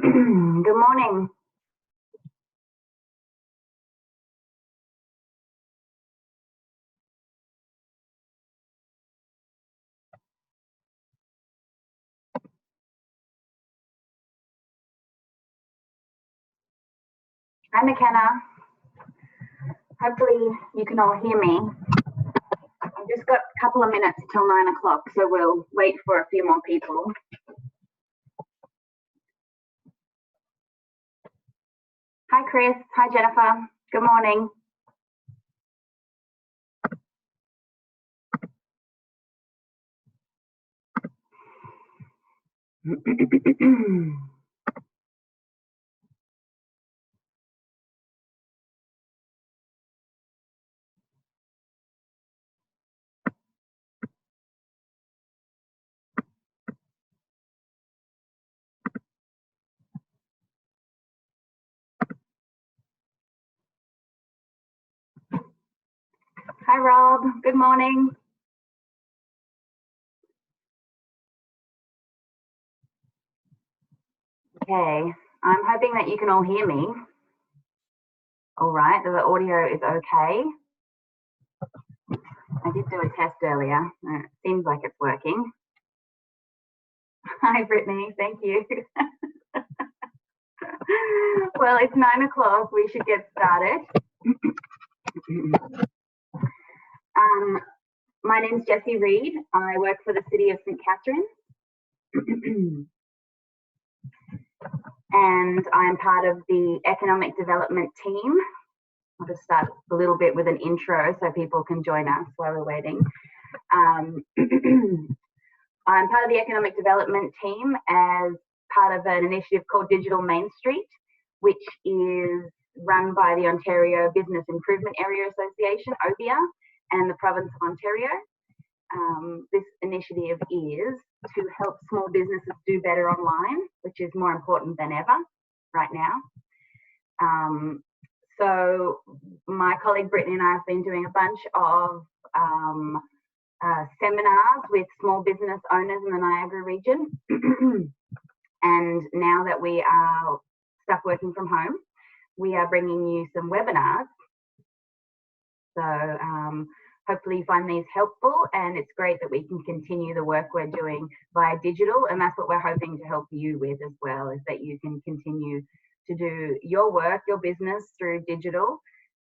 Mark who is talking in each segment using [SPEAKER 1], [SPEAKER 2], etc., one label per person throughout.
[SPEAKER 1] Good morning. Hi, McKenna. Hopefully you can all hear me. I've just got a couple of minutes till 9 o'clock, so we'll wait for a few more people. Hi, Chris. Hi, Jennifer. Good morning. Hi, Rob. Good morning. Okay, I'm hoping that you can all hear me. All right, the audio is okay. I did do a test earlier. It seems like it's working. Hi, Brittany. Thank you. Well, it's 9 o'clock. We should get started. My name's Jessie Reed. I work for the City of St. Catharines. And I'm part of the Economic Development team. I'll just start a little bit with an intro so people can join us while we're waiting. I'm part of the Economic Development team as part of an initiative called Digital Main Street, which is run by the Ontario Business Improvement Area Association, OBIA, and the province of Ontario. This initiative is to help small businesses do better online, which is more important than ever right now. So my colleague Brittany and I have been doing a bunch of seminars with small business owners in the Niagara region. And now that we are stuck working from home, we are bringing you some webinars. So hopefully you find these helpful, and it's great that we can continue the work we're doing via digital, and that's what we're hoping to help you with as well, is that you can continue to do your work, your business through digital.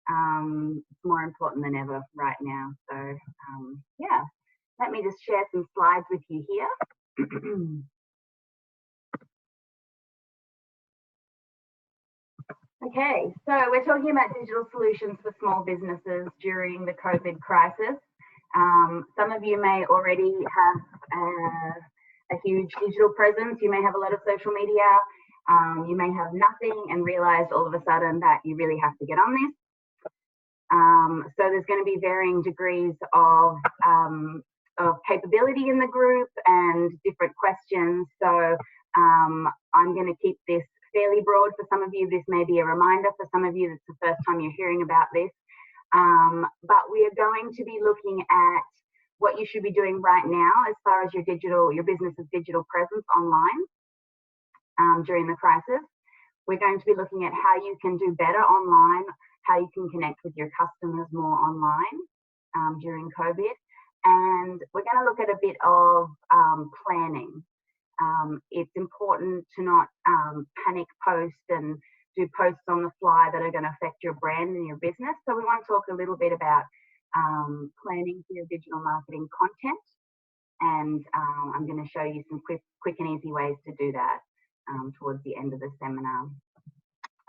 [SPEAKER 1] It's more important than ever right now. So yeah, let me just share some slides with you here. Okay, so we're talking about digital solutions for small businesses during the COVID crisis. Some of you may already have a huge digital presence. You may have a lot of social media. You may have nothing and realize all of a sudden that you really have to get on this. So there's going to be varying degrees of capability in the group and different questions. So I'm going to keep this fairly broad. For some of you, this may be a reminder. For some of you, it's the first time you're hearing about this. But we are going to be looking at what you should be doing right now as far as your business's digital presence online during the crisis. We're going to be looking at how you can do better online, how you can connect with your customers more online during COVID. And we're going to look at a bit of planning. It's important to not panic post and do posts on the fly that are going to affect your brand and your business. So we want to talk a little bit about planning for your digital marketing content. And I'm going to show you some quick and easy ways to do that towards the end of the seminar.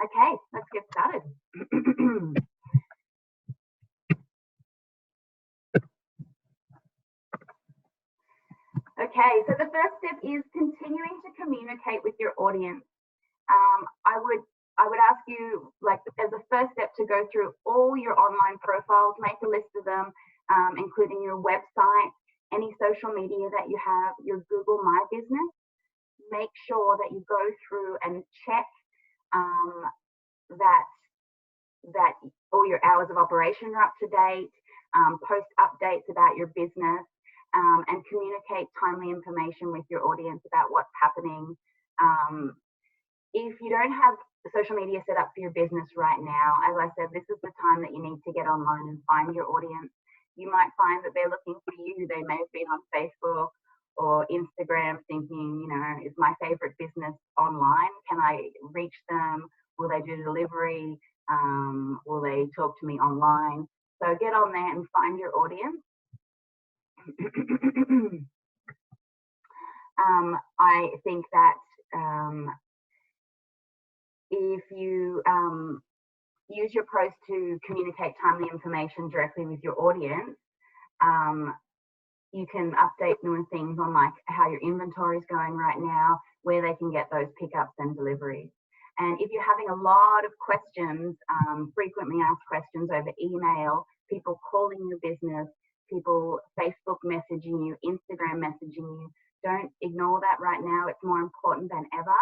[SPEAKER 1] Okay, let's get started. Okay, so the first step is continuing to communicate with your audience. I would ask you, like, as a first step, to go through all your online profiles, make a list of them, including your website, any social media that you have, your Google My Business. Make sure that you go through and check that all your hours of operation are up to date, post updates about your business, and communicate timely information with your audience about what's happening If you don't have social media set up for your business right now, as I said, this is the time that you need to get online and find your audience. You might find that they're looking for you. They may have been on Facebook or Instagram thinking, you know, is my favorite business online? Can I reach them? Will they do delivery? Will they talk to me online? So get on there and find your audience. I think that if you use your post to communicate timely information directly with your audience, you can update them with things on like how your inventory is going right now, where they can get those pickups and deliveries. And if you're having a lot of questions, frequently asked questions over email, people calling your business, people Facebook messaging you, Instagram messaging you, don't ignore that right now. It's more important than ever.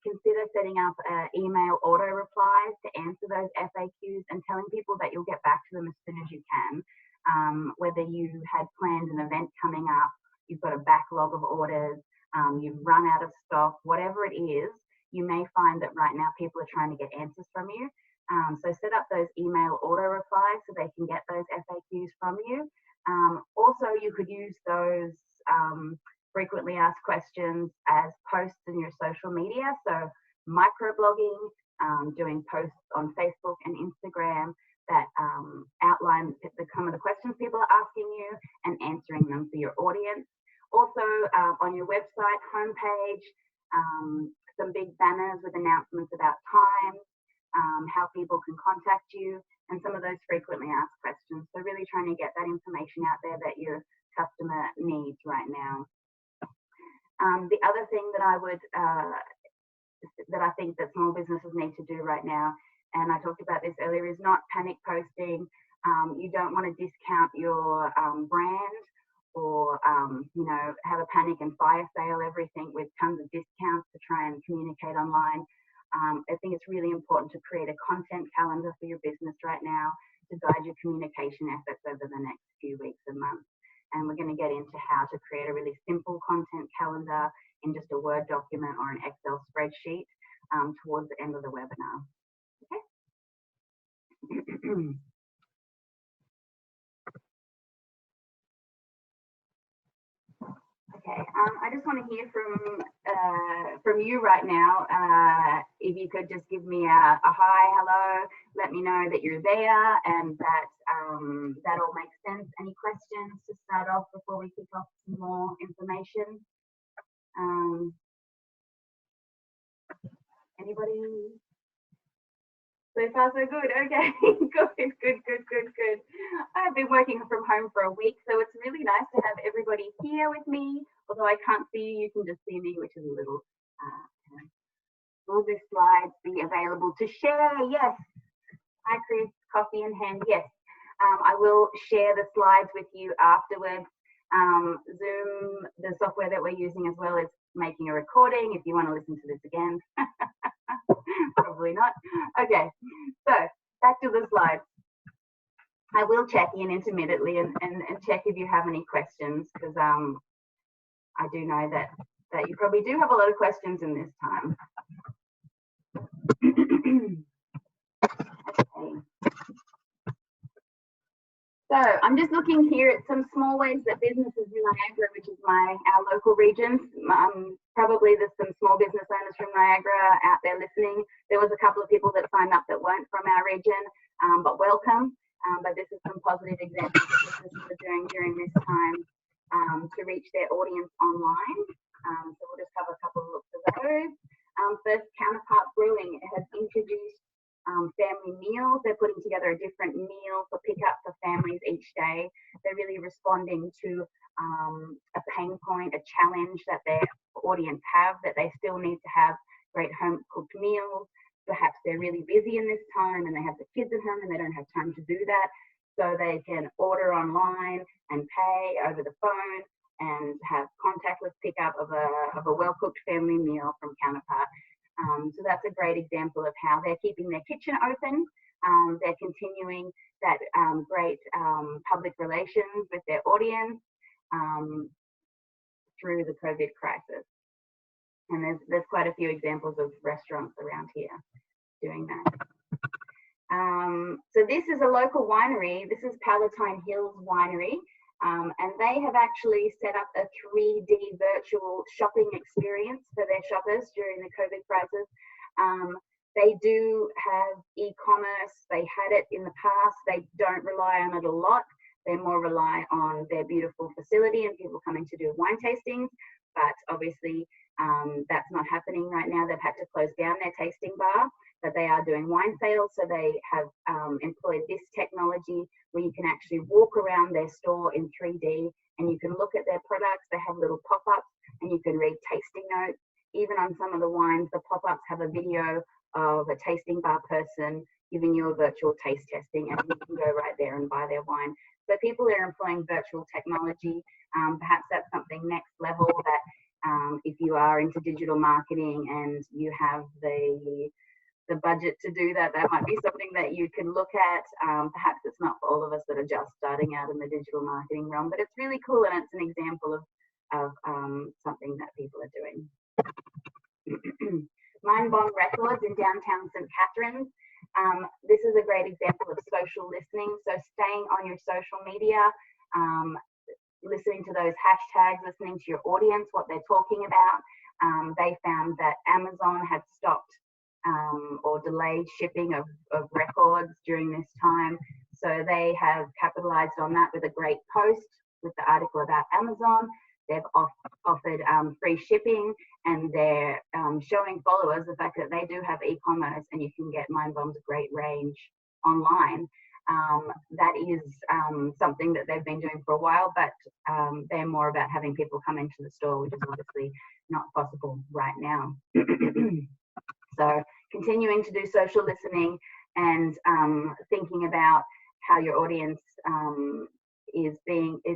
[SPEAKER 1] Consider setting up email auto replies to answer those FAQs and telling people that you'll get back to them as soon as you can. Whether you had planned an event coming up, you've got a backlog of orders, you've run out of stock, whatever it is, you may find that right now people are trying to get answers from you. So set up those email auto replies so they can get those FAQs from you. Also, you could use those frequently asked questions as posts in your social media. So microblogging, doing posts on Facebook and Instagram that outline some of the questions people are asking you and answering them for your audience. Also on your website homepage, some big banners with announcements about time, how people can contact you, and some of those frequently asked questions. So really trying to get that information out there that your customer needs right now. The other thing that I would, that I think that small businesses need to do right now, and I talked about this earlier, is not panic posting. You don't want to discount your brand or, you know, have a panic and fire sale everything with tons of discounts to try and communicate online. I think it's really important to create a content calendar for your business right now to guide your communication efforts over the next few weeks and months. And we're going to get into how to create a really simple content calendar in just a Word document or an Excel spreadsheet towards the end of the webinar. Okay. Okay, I just want to hear from you right now. If you could just give me a hi, hello, let me know that you're there and that that all makes sense. Any questions to start off before we kick off some more information? Anybody? So far, so good. Okay, good. I've been working from home for a week, so it's really nice to have everybody here with me. Although I can't see you, you can just see me, which is a little. Will the slides be available to share? Yes. Hi, Chris. Coffee in hand. Yes. I will share the slides with you afterwards. Zoom, the software that we're using as well, is making a recording if you want to listen to this again. Probably not. Okay, so back to the slides. I will check in intermittently and check if you have any questions, because I do know that you probably do have a lot of questions in this time. Okay. So I'm just looking here at some small ways that businesses in Niagara, which is our local region, probably there's some small business owners from Niagara out there listening. There was a couple of people that signed up that weren't from our region, but welcome. But this is some positive examples of businesses are doing during this time to reach their audience online. So we'll just have a couple of looks at those. First, Counterpart Brewing has introduced family meals. They're putting together a different meal for pickup for families each day. They're really responding to a pain point, a challenge that their audience have, that they still need to have great home cooked meals. Perhaps they're really busy in this time and they have the kids at home and they don't have time to do that. So they can order online and pay over the phone and have contactless pickup of a well-cooked family meal from Counterpart. So that's a great example of how they're keeping their kitchen open. They're continuing that great public relations with their audience through the COVID crisis. And there's quite a few examples of restaurants around here doing that. So this is a local winery. This is Palatine Hills Winery. And they have actually set up a 3D virtual shopping experience for their shoppers during the COVID crisis. They do have e-commerce. They had it in the past. They don't rely on it a lot. They more rely on their beautiful facility and people coming to do wine tastings. But obviously, that's not happening right now. They've had to close down their tasting bar, but they are doing wine sales. So they have employed this technology where you can actually walk around their store in 3D and you can look at their products. They have little pop-ups and you can read tasting notes. Even on some of the wines, the pop-ups have a video of a tasting bar person giving you a virtual taste testing, and you can go right there and buy their wine. So people are employing virtual technology. Perhaps that's something next level that if you are into digital marketing and you have the budget to do that, that might be something that you can look at. Perhaps it's not for all of us that are just starting out in the digital marketing realm, but it's really cool and it's an example of something that people are doing. Mind Bomb Records in downtown St. Catharines. This is a great example of social listening. So staying on your social media, listening to those hashtags, listening to your audience, what they're talking about. They found that Amazon had stopped or delayed shipping of records during this time. So they have capitalized on that with a great post with the article about Amazon. They've offered free shipping, and they're showing followers the fact that they do have e-commerce and you can get Mind Bomb's great range online. That is something that they've been doing for a while, but they're more about having people come into the store, which is obviously not possible right now. So continuing to do social listening and thinking about how your audience is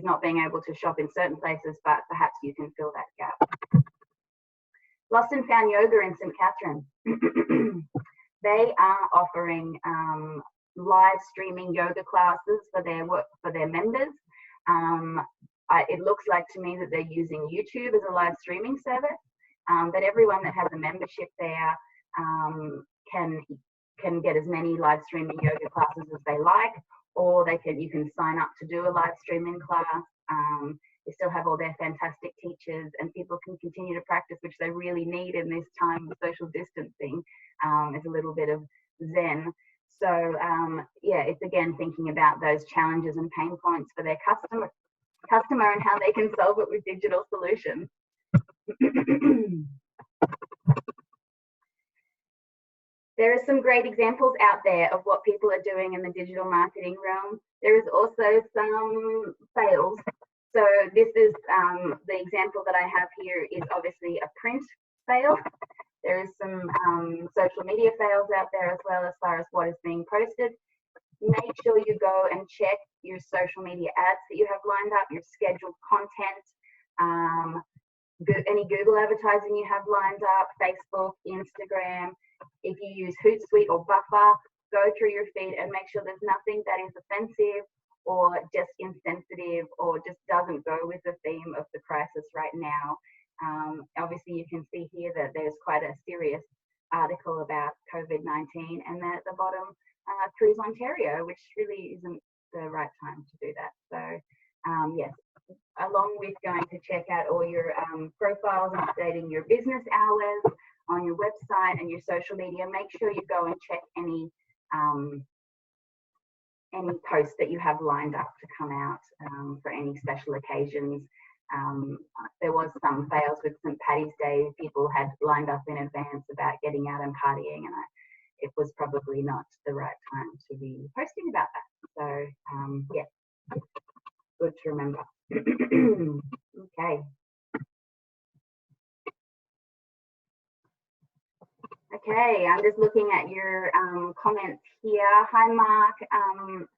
[SPEAKER 1] not being able to shop in certain places, but perhaps you can fill that gap. Lost and Found Yoga in St. Catharines. They are offering live streaming yoga classes for their members. It looks like to me that they're using YouTube as a live streaming service, but everyone that has a membership there can get as many live streaming yoga classes as they like, or you can sign up to do a live streaming class. They still have all their fantastic teachers, and people can continue to practice, which they really need in this time of social distancing. It's a little bit of Zen. So yeah, it's again thinking about those challenges and pain points for their customer and how they can solve it with digital solutions. There are some great examples out there of what people are doing in the digital marketing realm. There is also some fails. So this is the example that I have here is obviously a print fail. There is some social media fails out there as well as far as what is being posted. Make sure you go and check your social media ads that you have lined up, your scheduled content, any Google advertising you have lined up, Facebook, Instagram. If you use Hootsuite or Buffer, go through your feed and make sure there's nothing that is offensive or just insensitive or just doesn't go with the theme of the crisis right now. Obviously, you can see here that there's quite a serious article about COVID-19, and then at the bottom, Cruise Ontario, which really isn't the right time to do that. So yes, along with going to check out all your profiles and updating your business hours on your website and your social media, make sure you go and check any posts that you have lined up to come out for any special occasions. There was some fails with St. Paddy's Day. People had lined up in advance about getting out and partying, and it was probably not the right time to be posting about that. So yeah, good to remember. Okay. Okay, I'm just looking at your comments here. Hi, Mark.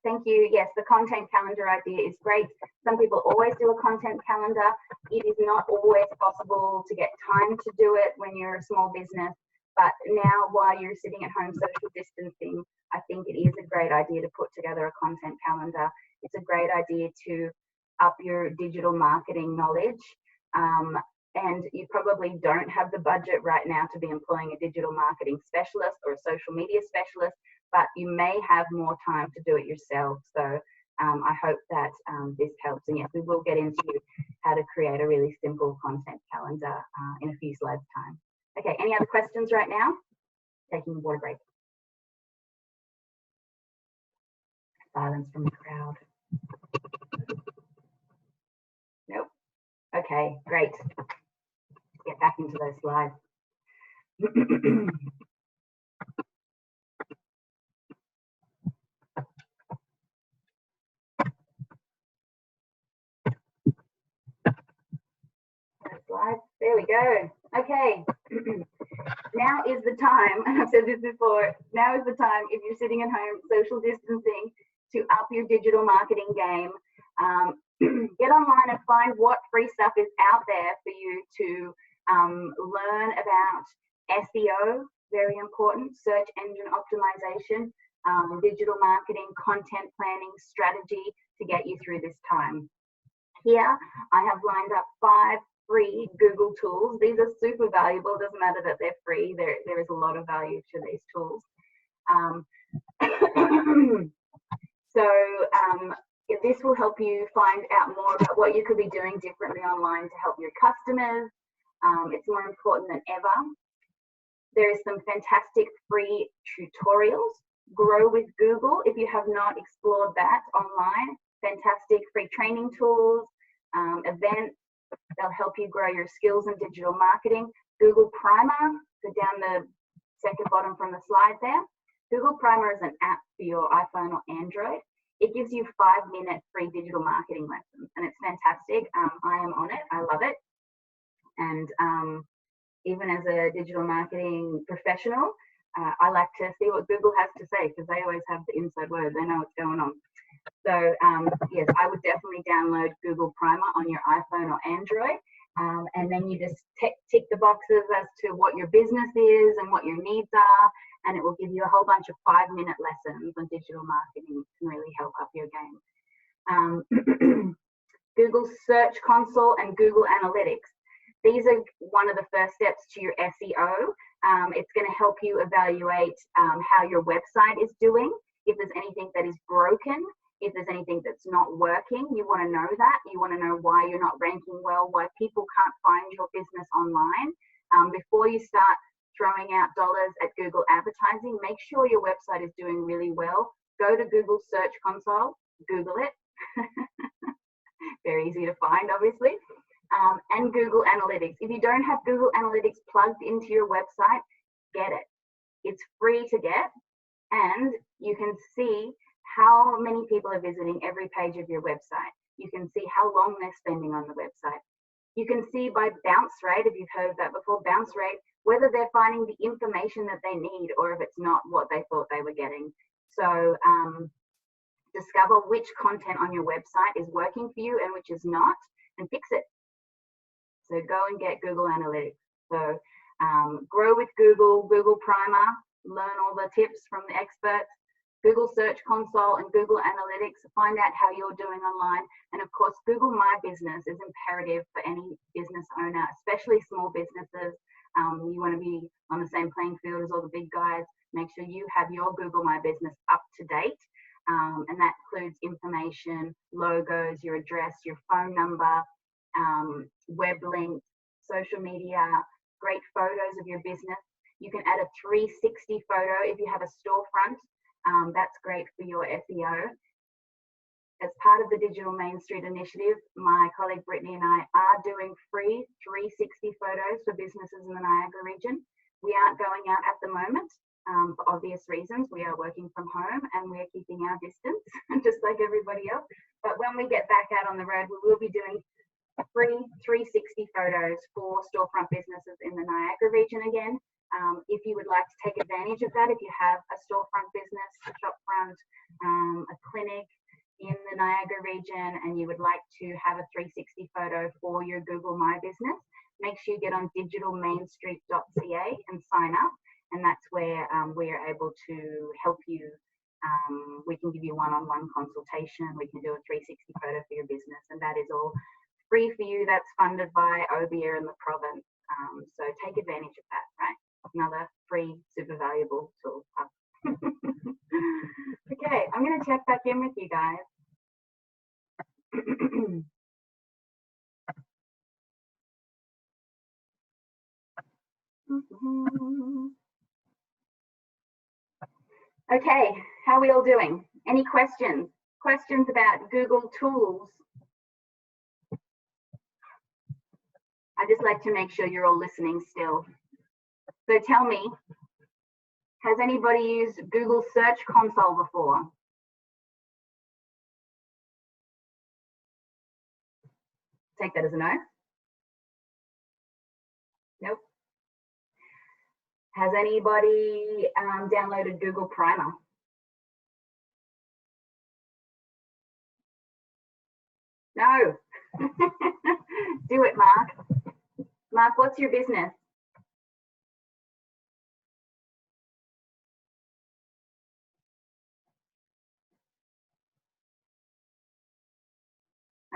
[SPEAKER 1] Thank you. Yes, the content calendar idea is great. Some people always do a content calendar. It is not always possible to get time to do it when you're a small business. But now, while you're sitting at home social distancing, I think it is a great idea to put together a content calendar. It's a great idea to up your digital marketing knowledge. and you probably don't have the budget right now to be employing a digital marketing specialist or a social media specialist, but you may have more time to do it yourself. So I hope that this helps. And yes, we will get into how to create a really simple content calendar in a few slides time. Okay, any other questions right now? Taking a water break. Silence from the crowd. Nope. Okay, great. Get back into those slides. Slides. There we go. Okay. Now is the time, and I've said this before, now is the time, if you're sitting at home social distancing, to up your digital marketing game. Get online and find what free stuff is out there for you to learn about SEO, very important, search engine optimization, digital marketing, content planning, strategy to get you through this time. Here, I have lined up 5 free Google tools. These are super valuable. Doesn't matter that they're free. There is a lot of value to these tools. This will help you find out more about what you could be doing differently online to help your customers. It's more important than ever. There is some fantastic free tutorials. Grow with Google, if you have not explored that online. Fantastic free training tools, events. They'll help you grow your skills in digital marketing. Google Primer, go down the second bottom from the slide there. Google Primer is an app for your iPhone or Android. It gives you 5-minute free digital marketing lessons, and it's fantastic. I am on it. I love it. And even as a digital marketing professional, I like to see what Google has to say, because they always have the inside word. They know what's going on. So yes, I would definitely download Google Primer on your iPhone or Android. And then you just tick the boxes as to what your business is and what your needs are. And it will give you a whole bunch of 5-minute lessons on digital marketing. Can really help up your game. Google Search Console and Google Analytics. These are one of the first steps to your SEO. It's going to help you evaluate how your website is doing. If there's anything that is broken, if there's anything that's not working, you want to know that. You want to know why you're not ranking well, why people can't find your business online. Before you start throwing out dollars at Google advertising, make sure your website is doing really well. Go to Google Search Console, Google it. Very easy to find, obviously. And Google Analytics. If you don't have Google Analytics plugged into your website, get it. It's free to get, and you can see how many people are visiting every page of your website. You can see how long they're spending on the website. You can see by bounce rate, if you've heard of that before, bounce rate, whether they're finding the information that they need or if it's not what they thought they were getting. So discover which content on your website is working for you and which is not, and fix it. So go and get Google Analytics. So grow with Google, Google Primer, learn all the tips from the experts, Google Search Console and Google Analytics, find out how you're doing online. And of course, Google My Business is imperative for any business owner, especially small businesses. You want to be on the same playing field as all the big guys. Make sure you have your Google My Business up to date. And that includes information, logos, your address, your phone number, web links, social media, great photos of your business. You can add a 360 photo if you have a storefront. That's great for your SEO. As part of the Digital Main Street initiative, my colleague Brittany and I are doing free 360 photos for businesses in the Niagara region. We aren't going out at the moment for obvious reasons. We are working from home and we're keeping our distance, just like everybody else. But when we get back out on the road, we will be doing free 360 photos for storefront businesses in the Niagara region again. If you would like to take advantage of that, if you have a storefront business, a shopfront, a clinic in the Niagara region, and you would like to have a 360 photo for your Google My Business, make sure you get on digitalmainstreet.ca and sign up. And that's where we are able to help you. We can give you one-on-one consultation. We can do a 360 photo for your business, and that is all free for you. That's funded by OBIA and the province. So take advantage of that, right? Another free, super valuable tool. Okay, I'm going to check back in with you guys. Okay, how are we all doing? Any questions? Questions about Google tools? I just like to make sure you're all listening still. So tell me, has anybody used Google Search Console before? Take that as a no. Nope. Has anybody downloaded Google Primer? No. Do it, Mark. Mark, what's your business?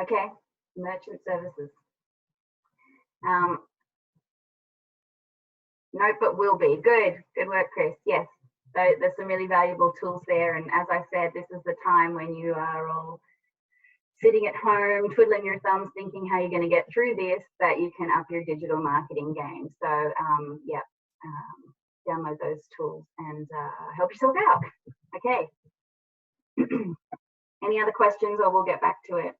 [SPEAKER 1] Okay, merchant services. Nope, but will be. Good work, Chris. Yes, so there's some really valuable tools there. And as I said, this is the time when you are all sitting at home, twiddling your thumbs, thinking how you're going to get through this, that you can up your digital marketing game. So, yeah, download those tools and help yourself out. Okay. Any other questions, or we'll get back to it?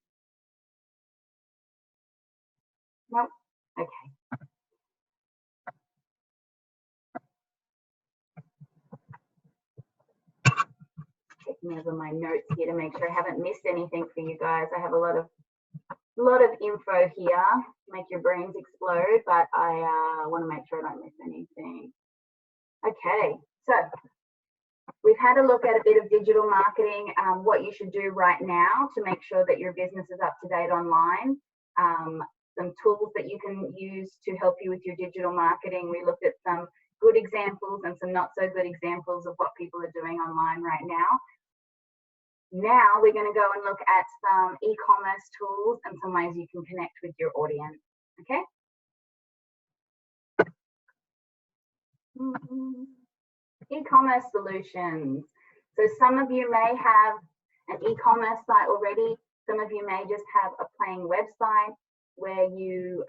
[SPEAKER 1] Nope. Okay. Checking over my notes here to make sure I haven't missed anything for you guys. I have a lot of info here, make your brains explode, but I want to make sure I don't miss anything. Okay, so we've had a look at a bit of digital marketing, what you should do right now to make sure that your business is up to date online. Some tools that you can use to help you with your digital marketing. We looked at some good examples and some not so good examples of what people are doing online right now. Now we're going to go and look at some e-commerce tools and some ways you can connect with your audience. Okay. E-commerce solutions. So some of you may have an e-commerce site already. Some of you may just have a plain website where you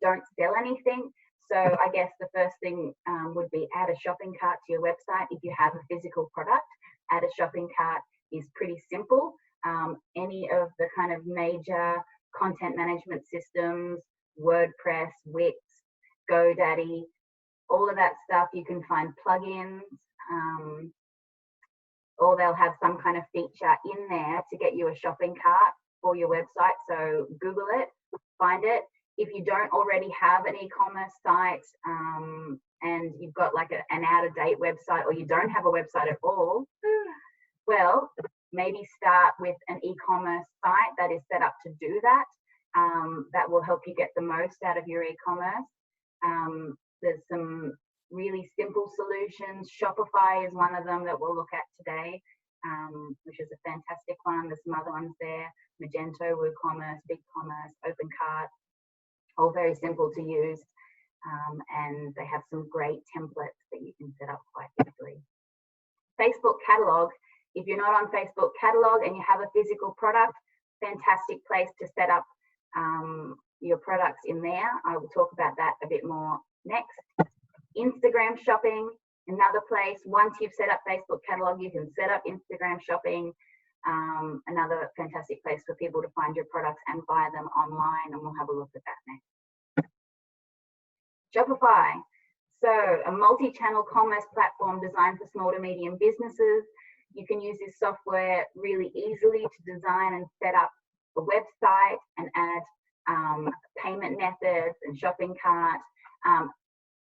[SPEAKER 1] don't sell anything. So I guess the first thing would be add a shopping cart to your website. If you have a physical product, add a shopping cart is pretty simple. Any of the kind of major content management systems, WordPress, Wix, GoDaddy, all of that stuff, you can find plugins, or they'll have some kind of feature in there to get you a shopping cart for your website. So Google it, find it. If you don't already have an e-commerce site and you've got like an out-of-date website, or you don't have a website at all, well, maybe start with an e-commerce site that is set up to do that. That will help you get the most out of your e-commerce. There's some really simple solutions. Shopify is one of them that we'll look at today, which is a fantastic one. There's some other ones there: Magento, WooCommerce, BigCommerce, OpenCart, all very simple to use. And they have some great templates that you can set up quite easily. Facebook catalog. If you're not on Facebook catalog and you have a physical product, fantastic place to set up your products in there. I will talk about that a bit more next. Instagram shopping, another place. Once you've set up Facebook catalog, you can set up Instagram shopping. Another fantastic place for people to find your products and buy them online, and we'll have a look at that next. Shopify. So a multi-channel commerce platform designed for small to medium businesses. You can use this software really easily to design and set up a website and add payment methods and shopping cart.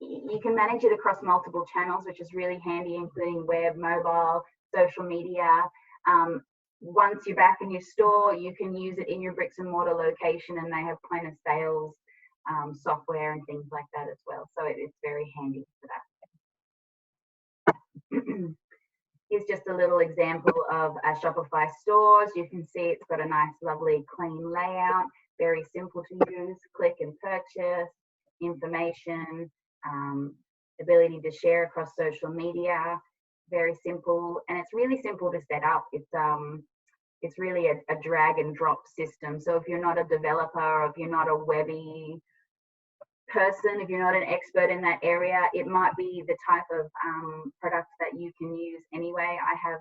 [SPEAKER 1] You can manage it across multiple channels, which is really handy, including web, mobile, social media. Once you're back in your store, you can use it in your bricks and mortar location, and they have point of sales software and things like that as well. So it's very handy for that. Here's just a little example of a Shopify stores. You can see it's got a nice, lovely, clean layout. very simple to use, click and purchase, information, ability to share across social media, very simple, and it's really simple to set up. It's really a drag and drop system. So if you're not a developer, or if you're not a webby person, if you're not an expert in that area, it might be the type of product that you can use anyway. I have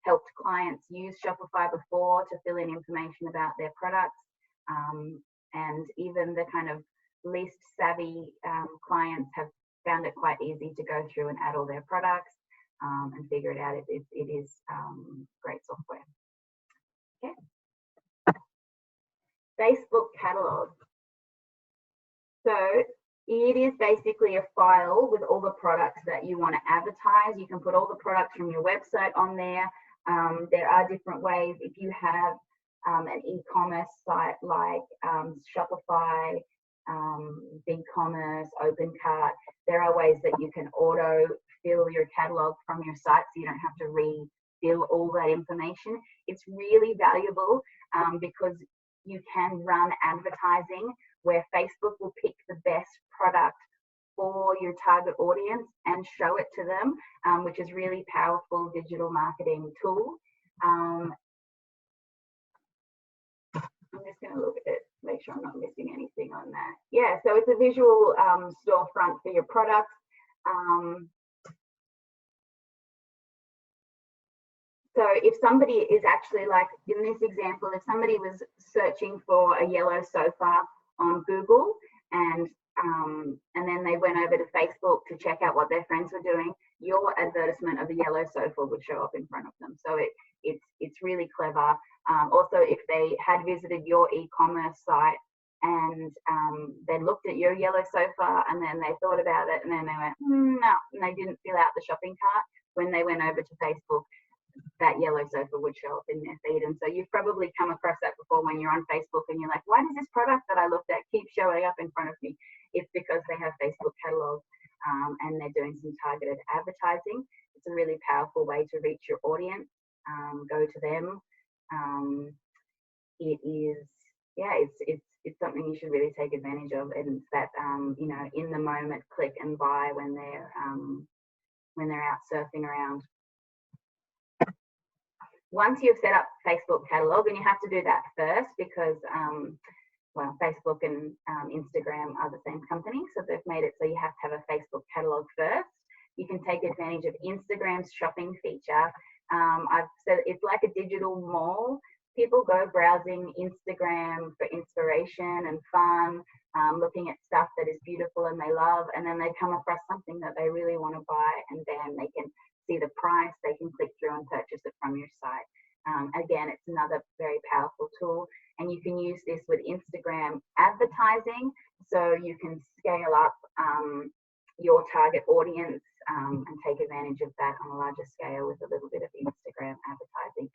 [SPEAKER 1] helped clients use Shopify before to fill in information about their products, and even the kind of least savvy clients have found it quite easy to go through and add all their products and figure it out. It is great software. Okay. Facebook catalog. So it is basically a file with all the products that you want to advertise. You can put all the products from your website on there. There are different ways. If you have an e-commerce site like Shopify, BigCommerce, OpenCart, there are ways that you can auto fill your catalog from your site, so you don't have to refill all that information. It's really valuable because you can run advertising where Facebook will pick the best product for your target audience and show it to them, which is really powerful digital marketing tool. I'm just going to look at it, make sure I'm not missing anything on that. Yeah, so it's a visual storefront for your products. So if somebody is actually, like in this example, if somebody was searching for a yellow sofa on Google and then they went over to Facebook to check out what their friends were doing, your advertisement of the yellow sofa would show up in front of them. So it's really clever. Also, if they had visited your e-commerce site and they looked at your yellow sofa and then they thought about it and then they went, no, and they didn't fill out the shopping cart, when they went over to Facebook, that yellow sofa would show up in their feed. And so you've probably come across that before when you're on Facebook and you're like, why does this product that I looked at keep showing up in front of me? It's because they have Facebook catalog and they're doing some targeted advertising. It's a really powerful way to reach your audience, go to them. It is, yeah, it's something you should really take advantage of, and it's that you know, in the moment click and buy when they're out surfing around. Once you've set up Facebook catalog, and you have to do that first because, well, Facebook and Instagram are the same company, so they've made it so you have to have a Facebook catalog first. You can take advantage of Instagram's shopping feature. I've said it's like a digital mall. People go browsing Instagram for inspiration and fun, looking at stuff that is beautiful and they love, and then they come across something that they really want to buy, and then they can see the price, they can click through and purchase it from your site. Again, it's another very powerful tool, and you can use this with Instagram advertising, so you can scale up your target audience and take advantage of that on a larger scale with a little bit of Instagram advertising.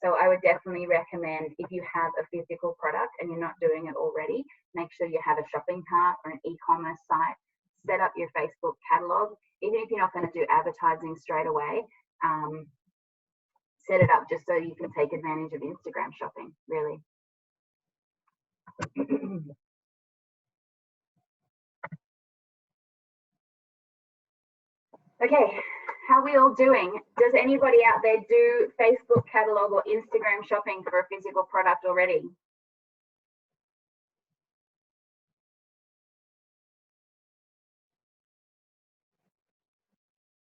[SPEAKER 1] So I would definitely recommend, if you have a physical product and you're not doing it already, make sure you have a shopping cart or an e-commerce site, set up your Facebook catalog. Even if you're not going to do advertising straight away, set it up just so you can take advantage of Instagram shopping, really. Okay, how are we all doing? Does anybody out there do Facebook catalog or Instagram shopping for a physical product already?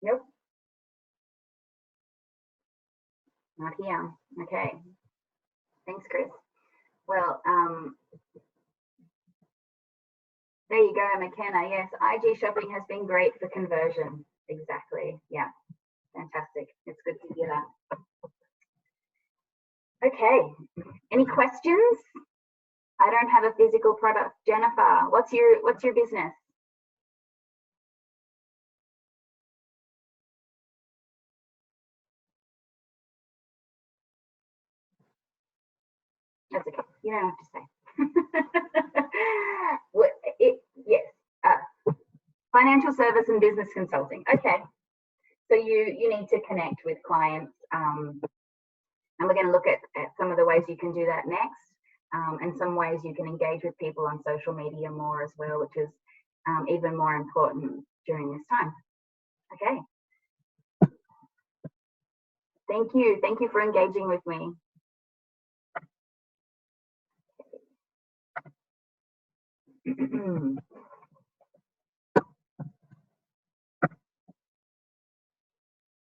[SPEAKER 1] Nope. Not here. Okay. Thanks, Chris. Well, there you go, McKenna. Yes, IG shopping has been great for conversion. Exactly. Yeah. Fantastic. It's good to hear that. Okay. Any questions? I don't have a physical product. Jennifer, what's your business? That's okay. You don't have to say. Yes. Financial service and business consulting. Okay. So you need to connect with clients, and we're going to look at some of the ways you can do that next. and some ways you can engage with people on social media more as well, which is even more important during this time. Okay. Thank you. Thank you for engaging with me.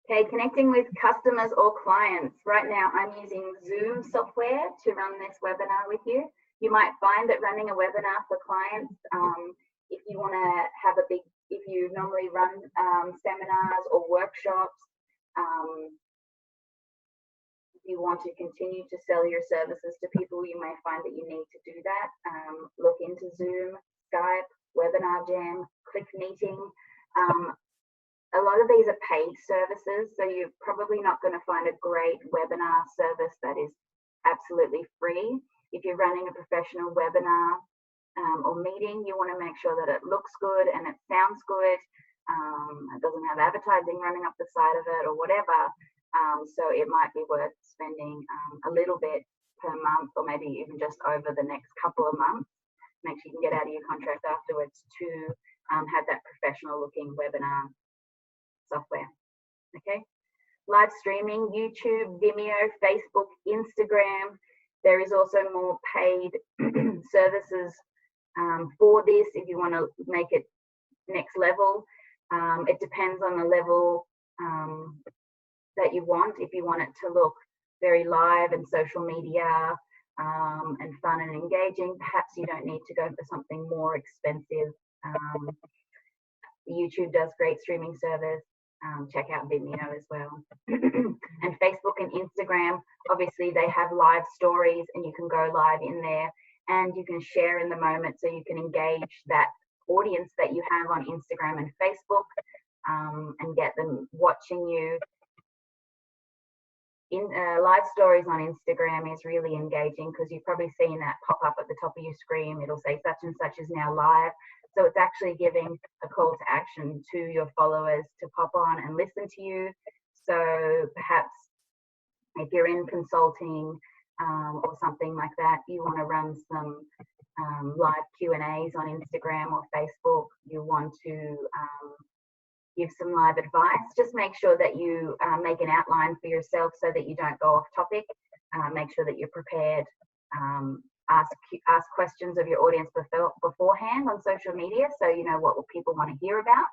[SPEAKER 1] Okay, connecting with customers or clients. Right now, I'm using Zoom software to run this webinar with you. You might find that running a webinar for clients, if you want to have if you normally run seminars or workshops, if you want to continue to sell your services to people, you may find that you need to do that. Look into Zoom, Skype, Webinar Jam, Click Meeting. A lot of these are paid services, so you're probably not going to find a great webinar service that is absolutely free. If you're running a professional webinar or meeting, you want to make sure that it looks good and it sounds good. It doesn't have advertising running up the side of it or whatever. So it might be worth spending a little bit per month, or maybe even just over the next couple of months. Make sure you can get out of your contract afterwards to have that professional looking webinar software. Okay, live streaming, YouTube, Vimeo, Facebook, Instagram. There is also more paid services for this if you want to make it next level. It depends on the level that you want. If you want it to look very live and social media and fun and engaging, perhaps you don't need to go for something more expensive. YouTube does great streaming service. Check out Vimeo as well. And Facebook and Instagram, obviously they have live stories and you can go live in there and you can share in the moment, so you can engage that audience that you have on Instagram and Facebook and get them watching you. Live stories on Instagram is really engaging because you've probably seen that pop up at the top of your screen. It'll say such and such is now live. So it's actually giving a call to action to your followers to pop on and listen to you. So perhaps if you're in consulting or something like that, you want to run some live Q&As on Instagram or Facebook, you want to give some live advice, just make sure that you make an outline for yourself so that you don't go off topic. Make sure that you're prepared. Ask questions of your audience beforehand on social media, so you know what people want to hear about,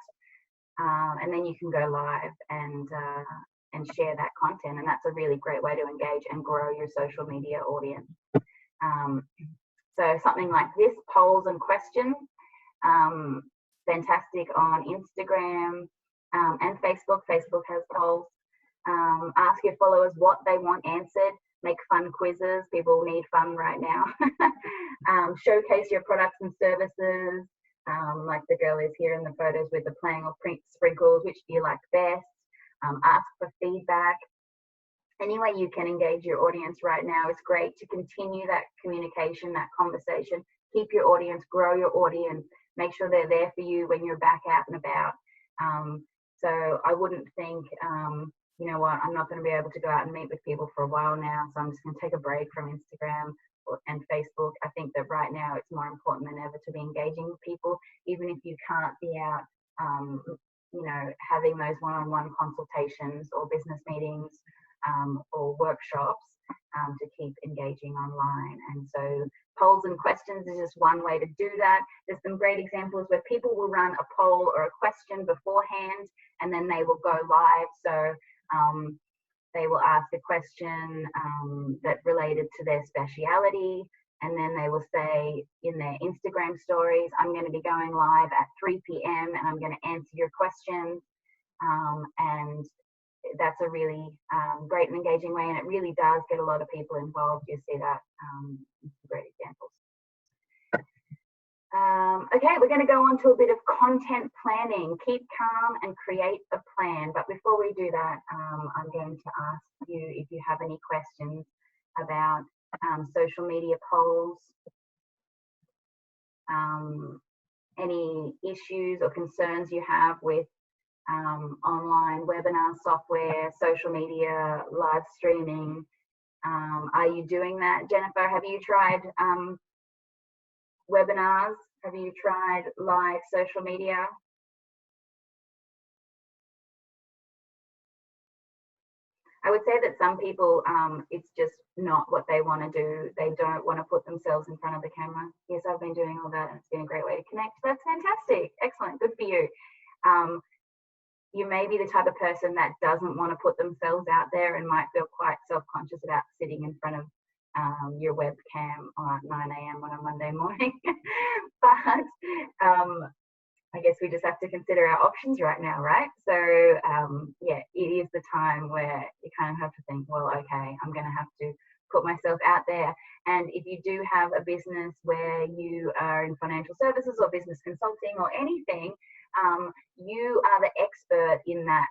[SPEAKER 1] and then you can go live and share that content, and that's a really great way to engage and grow your social media audience. So something like this, polls and questions, fantastic on Instagram and Facebook. Facebook has polls. Ask your followers what they want answered. Make fun quizzes. People need fun right now. Showcase your products and services. Like the girl is here in the photos with the playing or print sprinkles. Which do you like best? Ask for feedback. Any way you can engage your audience right now is great to continue that communication, that conversation. Keep your audience, grow your audience. Make sure they're there for you when you're back out and about. So I wouldn't think, you know what, I'm not going to be able to go out and meet with people for a while now, so I'm just going to take a break from Instagram and Facebook. I think that right now it's more important than ever to be engaging with people, even if you can't be out, you know, having those one-on-one consultations or business meetings or workshops to keep engaging online. And so polls and questions is just one way to do that. There's some great examples where people will run a poll or a question beforehand and then they will go live. So they will ask a question that related to their speciality, and then they will say in their Instagram stories, I'm going to be going live at 3 p.m. and I'm going to answer your questions. And that's a really great and engaging way, and it really does get a lot of people involved. You see that great examples. Okay, we're going to go on to a bit of content planning. Keep calm and create a plan. But before we do that, I'm going to ask you if you have any questions about social media polls, any issues or concerns you have with online webinar software, social media, live streaming, Are you doing that? Jennifer, have you tried webinars? Have you tried live social media? I would say that some people, it's just not what they want to do. They don't want to put themselves in front of the camera. Yes, I've been doing all that and it's been a great way to connect. That's fantastic. Excellent. Good for you. You may be the type of person that doesn't want to put themselves out there and might feel quite self-conscious about sitting in front of your webcam at 9 a.m. on a Monday morning. But I guess we just have to consider our options right now, right? So yeah, it is the time where you kind of have to think, well, okay, I'm going to have to put myself out there. And if you do have a business where you are in financial services or business consulting or anything, you are the expert in that,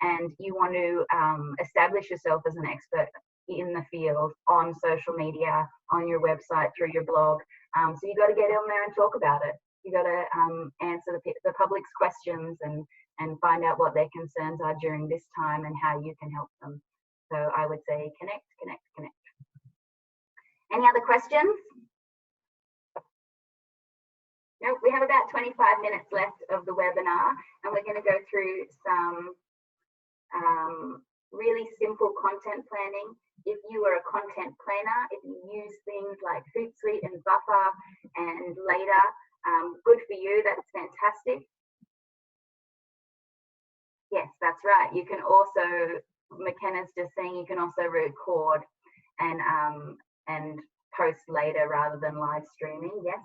[SPEAKER 1] and you want to establish yourself as an expert in the field on social media, on your website, through your blog. So you got to get on there and talk about it. You got to answer the public's questions and find out what their concerns are during this time and how you can help them. So I would say connect, connect, connect. Any other questions? Nope, we have about 25 minutes left of the webinar, and we're going to go through some really simple content planning. If you are a content planner, if you use things like Hootsuite and Buffer and Later, good for you, that's fantastic. Yes, that's right. You can also, McKenna's just saying, you can also record and post later rather than live streaming. Yes,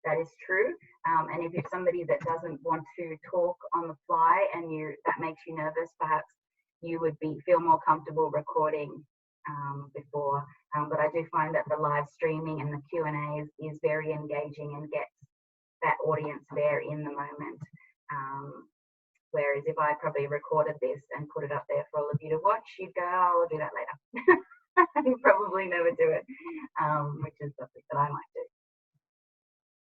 [SPEAKER 1] that is true. And if you're somebody that doesn't want to talk on the fly and that makes you nervous, perhaps you would feel more comfortable recording before. But I do find that the live streaming and the Q&A is very engaging and gets that audience there in the moment. Whereas if I probably recorded this and put it up there for all of you to watch, you'd go, oh, I'll do that later. And probably never do it, which is something that I might do.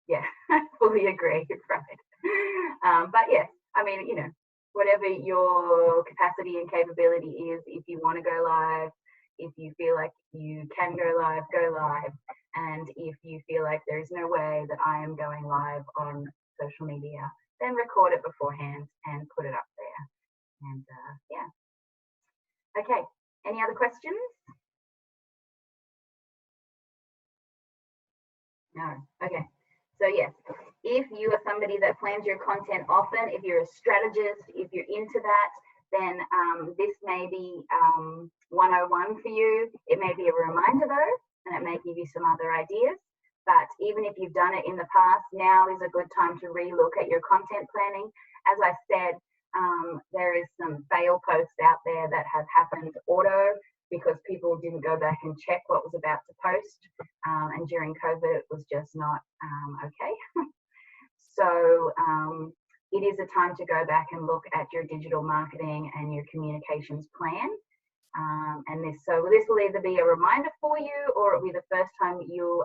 [SPEAKER 1] Yeah, I fully agree, right. But yes, I mean, you know, whatever your capacity and capability is, if you want to go live, if you feel like you can go live, go live. And if you feel like there is no way that I am going live on social media, then record it beforehand and put it up there. And yeah. Okay, any other questions? No, okay. So yes, if you are somebody that plans your content often, if you're a strategist, if you're into that, then this may be 101 for you. It may be a reminder though, and it may give you some other ideas. But even if you've done it in the past, now is a good time to relook at your content planning. As I said, there is some fail posts out there that have happened auto because people didn't go back and check what was about to post. And during COVID, it was just not okay. So it is a time to go back and look at your digital marketing and your communications plan. And this will either be a reminder for you or it'll be the first time you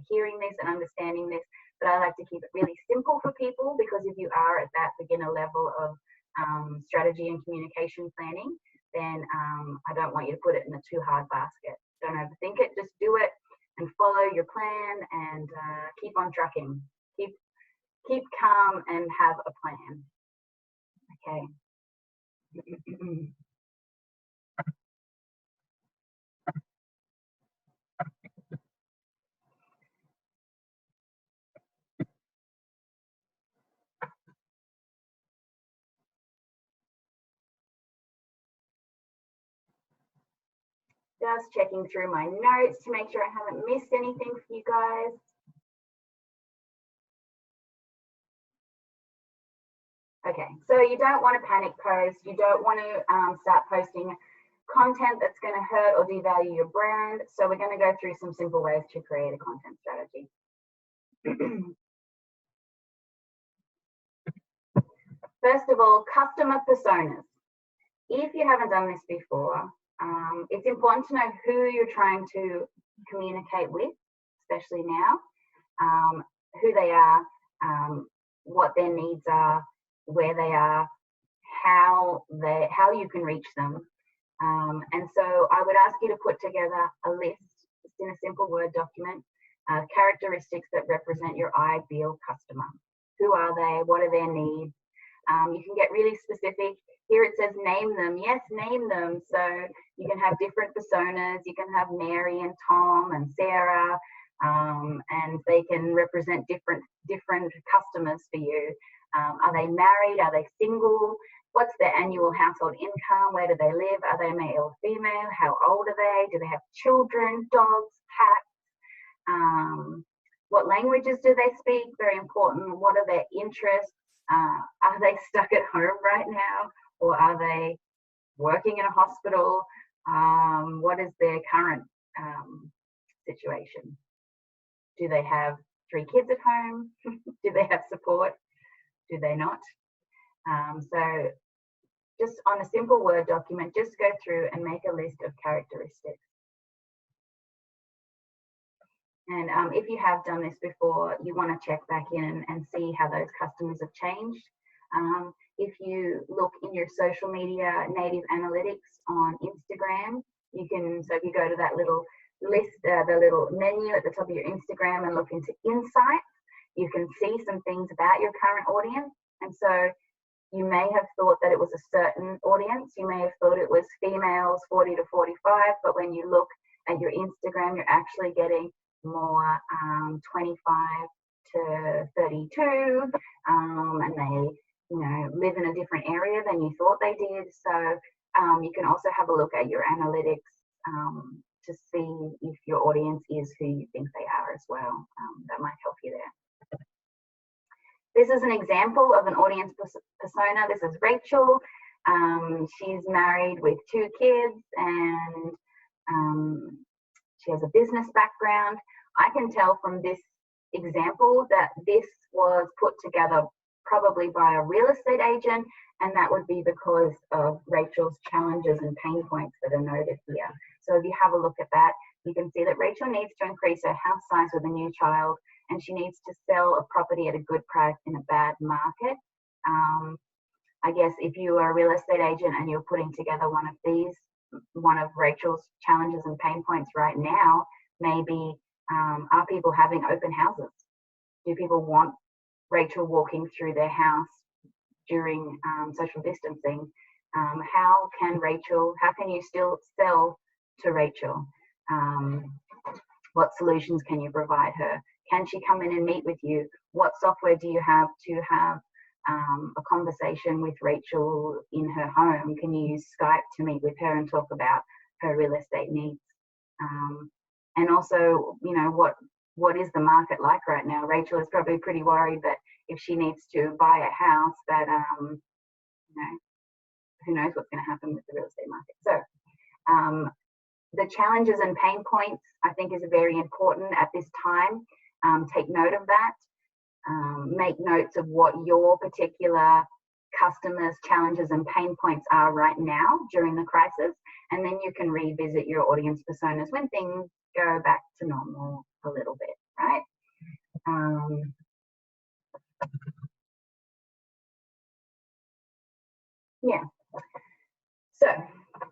[SPEAKER 1] hearing this and understanding this. But I like to keep it really simple for people, because if you are at that beginner level of strategy and communication planning, then I don't want you to put it in a too hard basket. Don't overthink it, just do it and follow your plan and keep on trucking. Keep calm and have a plan. Okay. Just checking through my notes to make sure I haven't missed anything for you guys. Okay, so you don't want to panic post. You don't want to start posting content that's going to hurt or devalue your brand. So we're going to go through some simple ways to create a content strategy. First of all, customer personas. If you haven't done this before, it's important to know who you're trying to communicate with, especially now, who they are, what their needs are, where they are, how you can reach them. And so I would ask you to put together a list, just in a simple Word document, characteristics that represent your ideal customer. Who are they? What are their needs? You can get really specific. Here it says name them. Yes, name them. So you can have different personas. You can have Mary and Tom and Sarah, and they can represent different customers for you. Are they married? Are they single? What's their annual household income? Where do they live? Are they male or female? How old are they? Do they have children, dogs, cats? What languages do they speak? Very important. What are their interests? Are they stuck at home right now, or are they working in a hospital? What is their current situation? Do they have 3 kids at home? Do they have support? Do they not? So just on a simple Word document, just go through and make a list of characteristics. And if you have done this before, you want to check back in and see how those customers have changed. If you look in your social media native analytics on Instagram, you can, so if you go to that little list, the little menu at the top of your Instagram and look into insights, you can see some things about your current audience. And so you may have thought that it was a certain audience. You may have thought it was females 40 to 45, but when you look at your Instagram, you're actually getting more 25 to 32, and they, you know, live in a different area than you thought they did. So you can also have a look at your analytics to see if your audience is who you think they are as well. That might help you there. This is an example of an audience persona. This is Rachel. She's married with 2 kids, and she has a business background. I can tell from this example that this was put together probably by a real estate agent, and that would be because of Rachel's challenges and pain points that are noted here. So if you have a look at that, you can see that Rachel needs to increase her house size with a new child, and she needs to sell a property at a good price in a bad market. I guess if you are a real estate agent and you're putting together one of Rachel's challenges and pain points right now, maybe are people having open houses? Do people want Rachel walking through their house during social distancing? How can you still sell to Rachel? What solutions can you provide her? Can she come in and meet with you? What software do you have to have a conversation with Rachel in her home? Can you use Skype to meet with her and talk about her real estate needs? And also, you know, what is the market like right now? Rachel is probably pretty worried that if she needs to buy a house, that you know, who knows what's going to happen with the real estate market. So the challenges and pain points, I think, is very important at this time. Take note of that. Make notes of what your particular customers' challenges and pain points are right now during the crisis, and then you can revisit your audience personas when things go back to normal a little bit, right? Yeah. So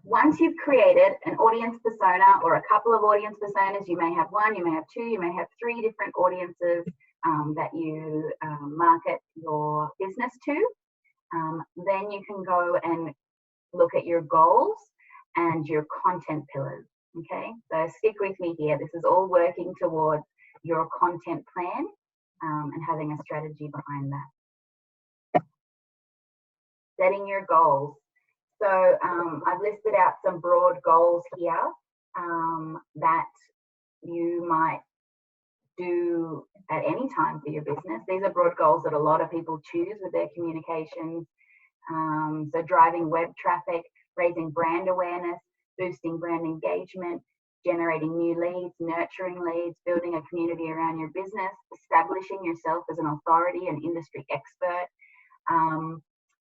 [SPEAKER 1] once you've created an audience persona or a couple of audience personas, you may have 1, you may have 2, you may have 3 different audiences that you market your business to. Then you can go and look at your goals and your content pillars. Okay, so stick with me here. This is all working towards your content plan and having a strategy behind that. Setting your goals. So I've listed out some broad goals here that you might do at any time for your business. These are broad goals that a lot of people choose with their communications. So driving web traffic, raising brand awareness, boosting brand engagement, generating new leads, nurturing leads, building a community around your business, establishing yourself as an authority and industry expert.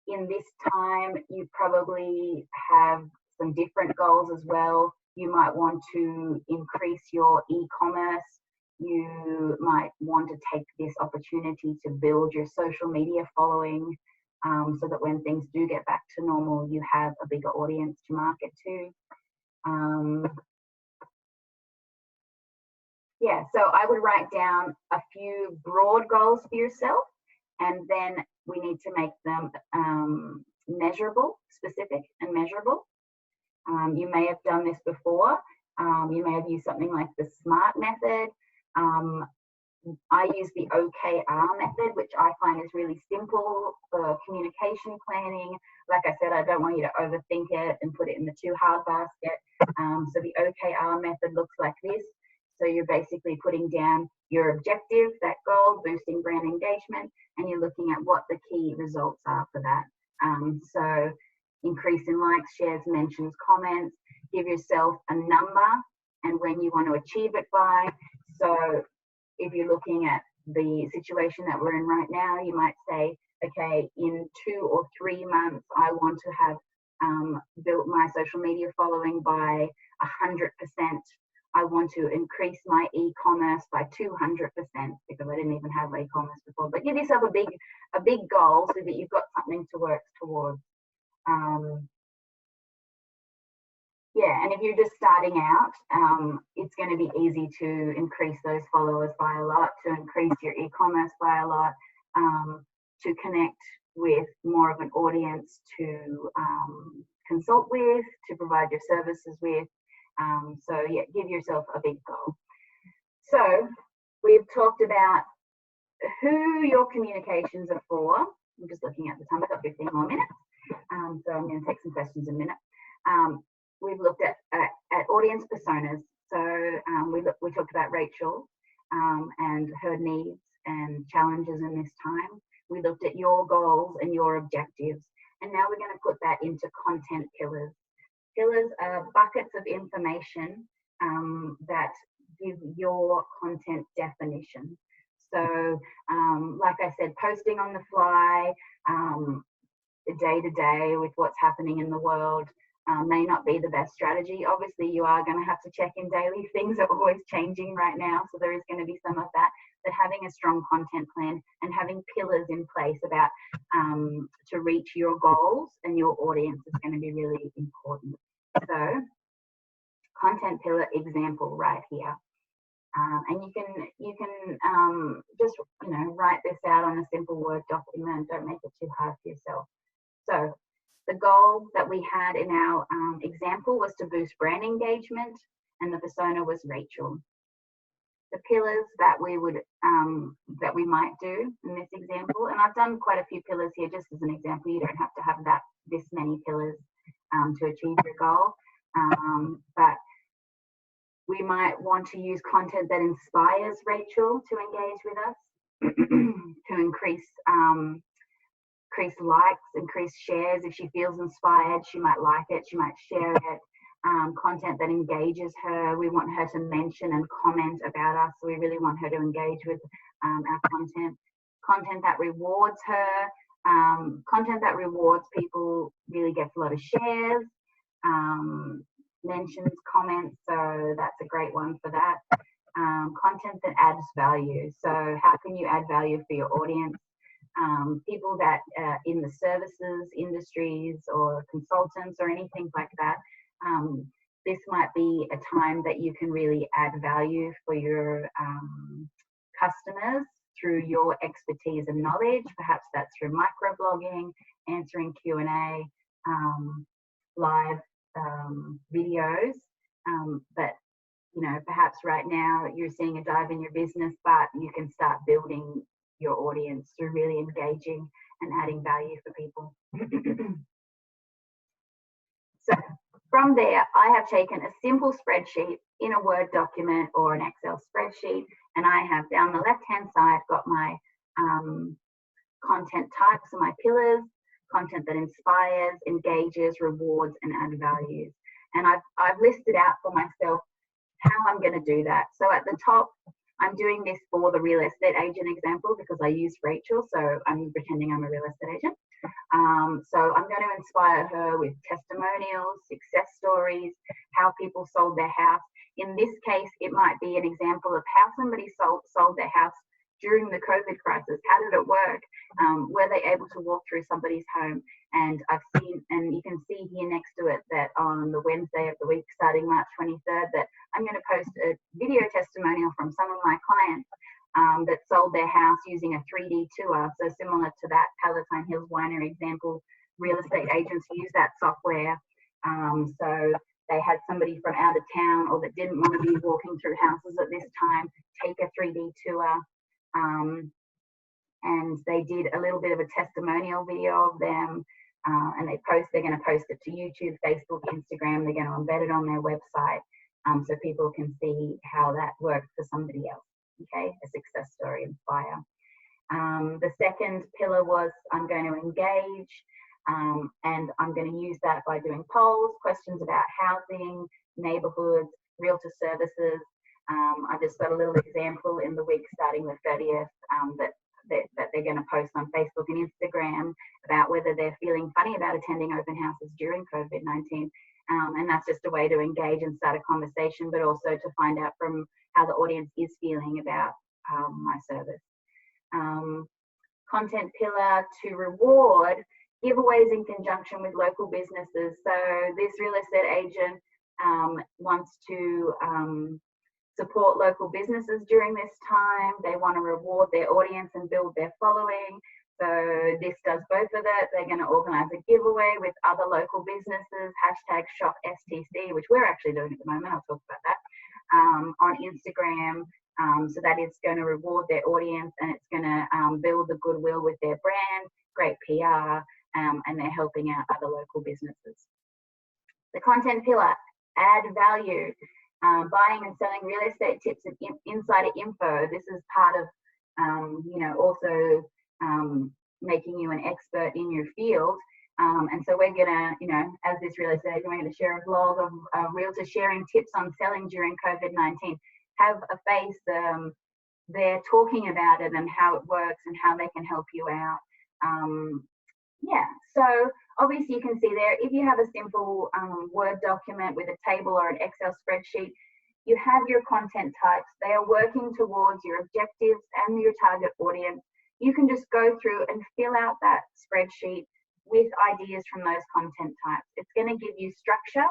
[SPEAKER 1] In this time, you probably have some different goals as well. You might want to increase your e-commerce. You might want to take this opportunity to build your social media following. so that when things do get back to normal, you have a bigger audience to market to. Yeah, so I would write down a few broad goals for yourself, and then we need to make them measurable, specific and measurable. You may have done this before. You may have used something like the SMART method. I use the OKR method, which I find is really simple for communication planning. Like I said, I don't want you to overthink it and put it in the too hard basket. So the OKR method looks like this. So you're basically putting down your objective, that goal, boosting brand engagement, and you're looking at what the key results are for that. So increase in likes, shares, mentions, comments, give yourself a number and when you want to achieve it by. So if you're looking at the situation that we're in right now, you might say, okay, in 2 or 3 months, I want to have built my social media following by 100%. I want to increase my e-commerce by 200% because I didn't even have e-commerce before. But give yourself a big goal so that you've got something to work towards. Yeah, and if you're just starting out, it's going to be easy to increase those followers by a lot, to increase your e-commerce by a lot, to connect with more of an audience to consult with, to provide your services with. So yeah, give yourself a big goal. So we've talked about who your communications are for. I'm just looking at the time, I've got 15 more minutes. So I'm going to take some questions in a minute. We've looked at audience personas. So we talked about Rachel and her needs and challenges in this time. We looked at your goals and your objectives. And now we're going to put that into content pillars. Pillars are buckets of information that give your content definition. So like I said, posting on the fly, day to day with what's happening in the world may not be the best strategy. Obviously, you are going to have to check in daily. Things are always changing right now, so there is going to be some of that. But having a strong content plan and having pillars in place about to reach your goals and your audience is going to be really important. So, content pillar example right here. And you can just write this out on a simple Word document. Don't make it too hard for yourself. So the goal that we had in our example was to boost brand engagement, and the persona was Rachel. The pillars that we would that we might do in this example, and I've done quite a few pillars here just as an example. You don't have to have this many pillars to achieve your goal, but we might want to use content that inspires Rachel to engage with us, to increase likes, increase shares. If she feels inspired, she might like it, she might share it. Content that engages her. We want her to mention and comment about us. So we really want her to engage with our content. Content that rewards her. Content that rewards people really gets a lot of shares, mentions, comments. So that's a great one for that. Content that adds value. So how can you add value for your audience? People that in the services industries or consultants or anything like that. This might be a time that you can really add value for your customers through your expertise and knowledge. Perhaps that's through microblogging, answering Q&A, live videos. But perhaps right now you're seeing a dive in your business, but you can start building your audience through really engaging and adding value for people. So from there, I have taken a simple spreadsheet in a Word document or an Excel spreadsheet, and I have down the left-hand side got my content types and my pillars, content that inspires, engages, rewards, and add values. And I've listed out for myself how I'm going to do that. So at the top, I'm doing this for the real estate agent example because I use Rachel, so I'm pretending I'm a real estate agent. So I'm going to inspire her with testimonials, success stories, how people sold their house. In this case, it might be an example of how somebody sold their house during the COVID crisis? How did it work? Were they able to walk through somebody's home? And I've seen, and you can see here next to it that on the Wednesday of the week starting March 23rd, that I'm going to post a video testimonial from some of my clients that sold their house using a 3D tour. So similar to that Palatine Hills Winery example, real estate agents use that software. So they had somebody from out of town or that didn't want to be walking through houses at this time take a 3D tour. And they did a little bit of a testimonial video of them, and they're going to post it to YouTube, Facebook, Instagram. They're going to embed it on their website, so people can see how that worked for somebody else. Okay, a success story, inspire. The second pillar was I'm going to engage, and I'm going to use that by doing polls, questions about housing, neighbourhoods, realtor services. I just got a little example in the week starting the 30th that they're going to post on Facebook and Instagram about whether they're feeling funny about attending open houses during COVID-19. And that's just a way to engage and start a conversation, but also to find out from how the audience is feeling about my service. Content pillar to reward giveaways in conjunction with local businesses. So this real estate agent wants to support local businesses during this time. They want to reward their audience and build their following. So this does both of it. They're going to organise a giveaway with other local businesses, #ShopSTC, which we're actually doing at the moment. I'll talk about that, on Instagram. So that is going to reward their audience, and it's going to build the goodwill with their brand, great PR, and they're helping out other local businesses. The content pillar, add value. Buying and selling real estate tips and insider info. This is part of, also making you an expert in your field. And so we're gonna, as this real estate agent, we're gonna share a vlog of realtors sharing tips on selling during COVID-19. Have a face there talking about it and how it works and how they can help you out. So obviously you can see there, if you have a simple Word document with a table or an Excel spreadsheet, you have your content types. They are working towards your objectives and your target audience. You can just go through and fill out that spreadsheet with ideas from those content types. It's going to give you structure.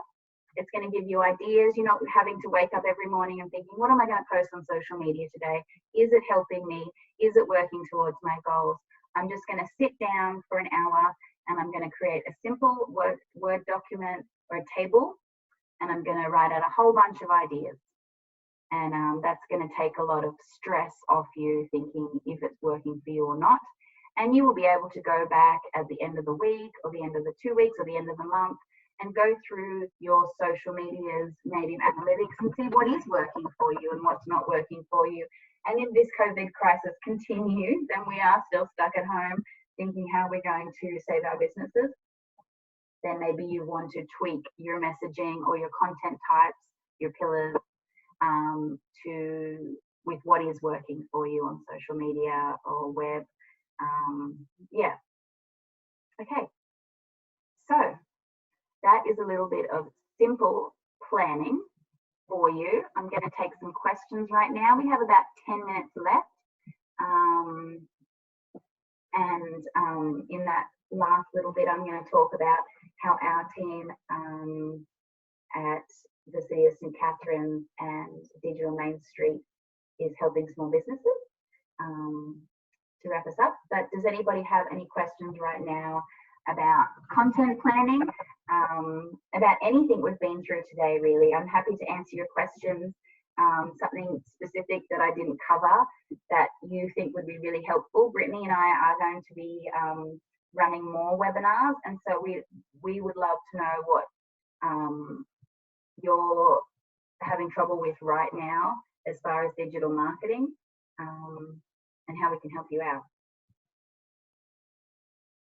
[SPEAKER 1] It's going to give you ideas. You're not having to wake up every morning and thinking, what am I going to post on social media today? Is it helping me? Is it working towards my goals? I'm just going to sit down for an hour and I'm going to create a simple Word document or a table, and I'm going to write out a whole bunch of ideas. And that's going to take a lot of stress off you thinking if it's working for you or not. And you will be able to go back at the end of the week or the end of the 2 weeks or the end of the month and go through your social media's native analytics and see what is working for you and what's not working for you. And if this COVID crisis continues and we are still stuck at home thinking how we're going to save our businesses, then maybe you want to tweak your messaging or your content types, your pillars, with what is working for you on social media or web. Okay, so that is a little bit of simple planning for you. I'm going to take some questions right now. We have about 10 minutes left. In that last little bit, I'm going to talk about how our team at the City of St. Catharines and Digital Main Street is helping small businesses, to wrap us up. But does anybody have any questions right now about content planning, about anything we've been through today, really? I'm happy to answer your questions. Something specific that I didn't cover that you think would be really helpful. Brittany and I are going to be running more webinars, and so we would love to know what you're having trouble with right now as far as digital marketing, and how we can help you out.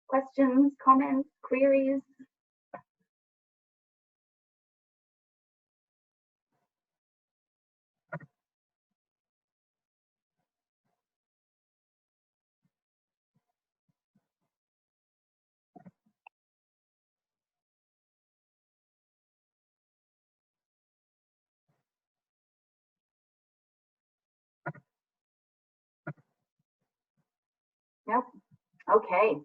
[SPEAKER 1] Questions, comments, queries? Nope. Okay.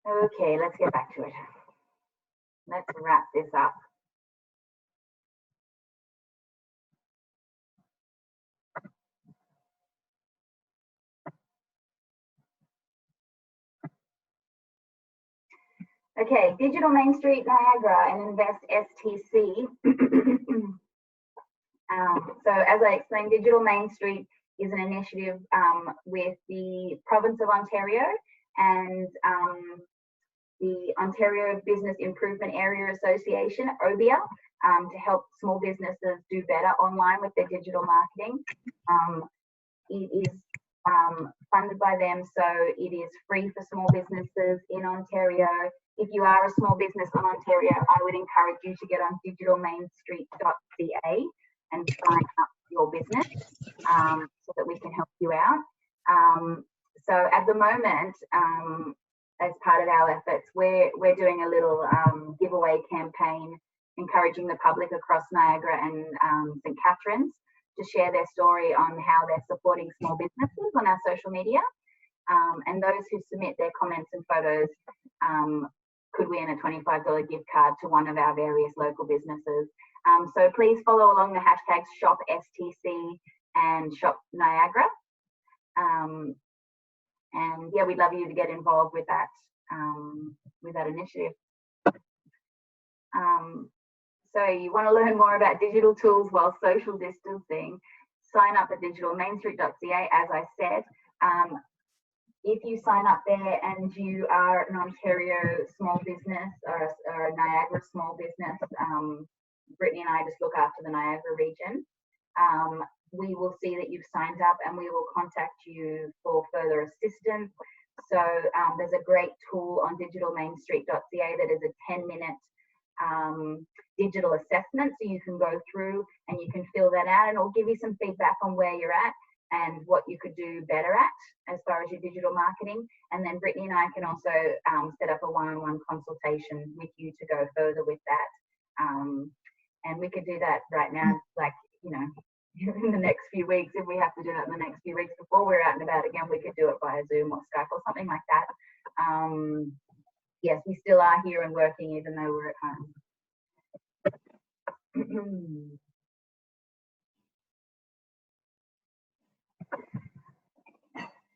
[SPEAKER 1] Okay, let's get back to it. Let's wrap this up. Okay, Digital Main Street Niagara and InvestINSTC. So as I explained, Digital Main Street is an initiative with the province of Ontario and the Ontario Business Improvement Area Association, OBIA, to help small businesses do better online with their digital marketing. It is funded by them, so it is free for small businesses in Ontario. If you are a small business in Ontario, I would encourage you to get on digitalmainstreet.ca and sign up your business so that we can help you out. So at the moment, as part of our efforts, we're doing a little giveaway campaign encouraging the public across Niagara and St. Catharines to share their story on how they're supporting small businesses on our social media. And those who submit their comments and photos could win a $25 gift card to one of our various local businesses. So please follow along the hashtags ShopSTC and Shop Niagara. And yeah, we'd love you to get involved with that initiative. So you want to learn more about digital tools while social distancing, sign up at digitalmainstreet.ca, as I said. If you sign up there and you are an Ontario small business or a Niagara small business, Brittany and I just look after the Niagara region, we will see that you've signed up and we will contact you for further assistance. So there's a great tool on digitalmainstreet.ca that is a 10-minute digital assessment, so you can go through and you can fill that out and it'll give you some feedback on where you're at and what you could do better at as far as your digital marketing. And then Brittany and I can also set up a one-on-one consultation with you to go further with that. And we could do that right now, like, you know, in the next few weeks. If we have to do that in the next few weeks before we're out and about again, we could do it via Zoom or Skype or something like that. Yes, we still are here and working even though we're at home.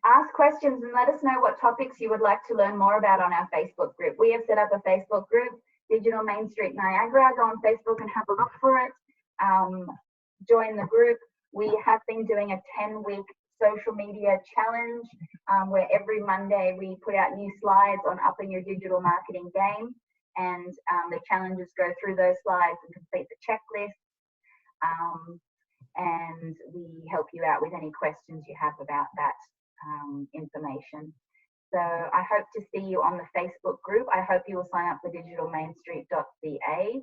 [SPEAKER 1] Ask questions and let us know what topics you would like to learn more about on our Facebook group. We have set up a Facebook group, Digital Main Street Niagara. Go on Facebook and have a look for it. Join the group. We have been doing a 10-week social media challenge where every Monday we put out new slides on upping your digital marketing game, and the challenges go through those slides and complete the checklist, and we help you out with any questions you have about that information. So I hope to see you on the Facebook group. I hope you will sign up for digitalmainstreet.ca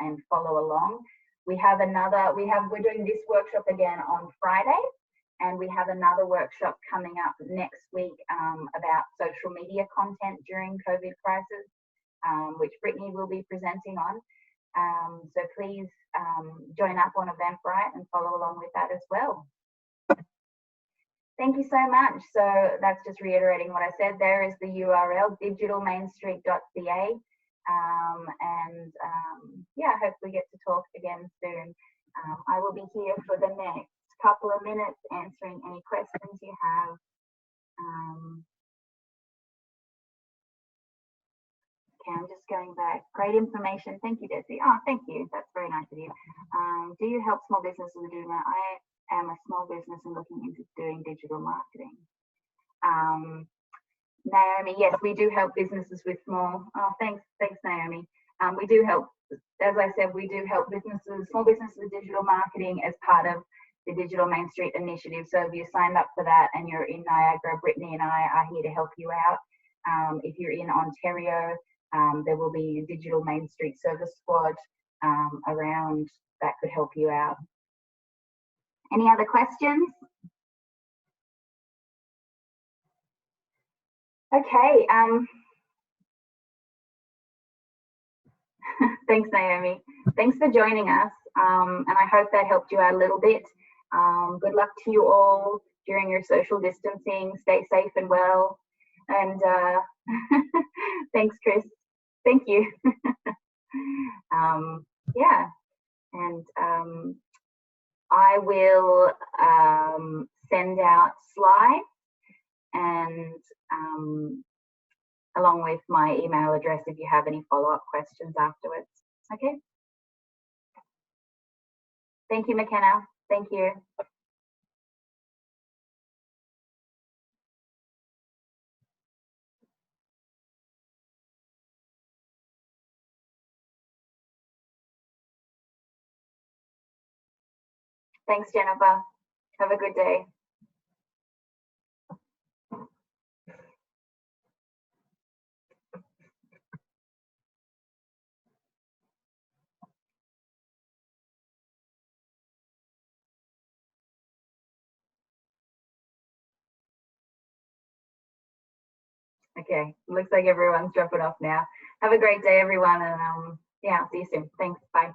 [SPEAKER 1] and follow along. We're doing this workshop again on Friday, and we have another workshop coming up next week about social media content during COVID crisis, which Brittany will be presenting on. So please join up on Eventbrite and follow along with that as well. Thank you so much. So that's just reiterating what I said. There is the URL, digitalmainstreet.ca. Yeah, I hope we get to talk again soon. I will be here for the next couple of minutes answering any questions you have. Okay, I'm just going back. Great information. Thank you, Desi. Oh, thank you. That's very nice of you. Do you help small businesses with doing that? I am a small business and looking into doing digital marketing. Naomi, yes, we do help businesses with small. Oh, thanks, Naomi. We do help, as I said, we do help small businesses with digital marketing as part of the Digital Main Street initiative. So if you signed up for that and you're in Niagara, Brittany and I are here to help you out. If you're in Ontario, there will be a Digital Main Street service squad around that could help you out. Any other questions? Okay. Thanks, Naomi. Thanks for joining us. And I hope that helped you out a little bit. Good luck to you all during your social distancing. Stay safe and well. And thanks, Chris. Thank you. Yeah, and I will send out slides and along with my email address if you have any follow-up questions afterwards. Okay. Thank you, McKenna. Thank you. Thanks, Jennifer. Have a good day. Okay, looks like everyone's dropping off now. Have a great day, everyone, and yeah, I'll see you soon. Thanks. Bye.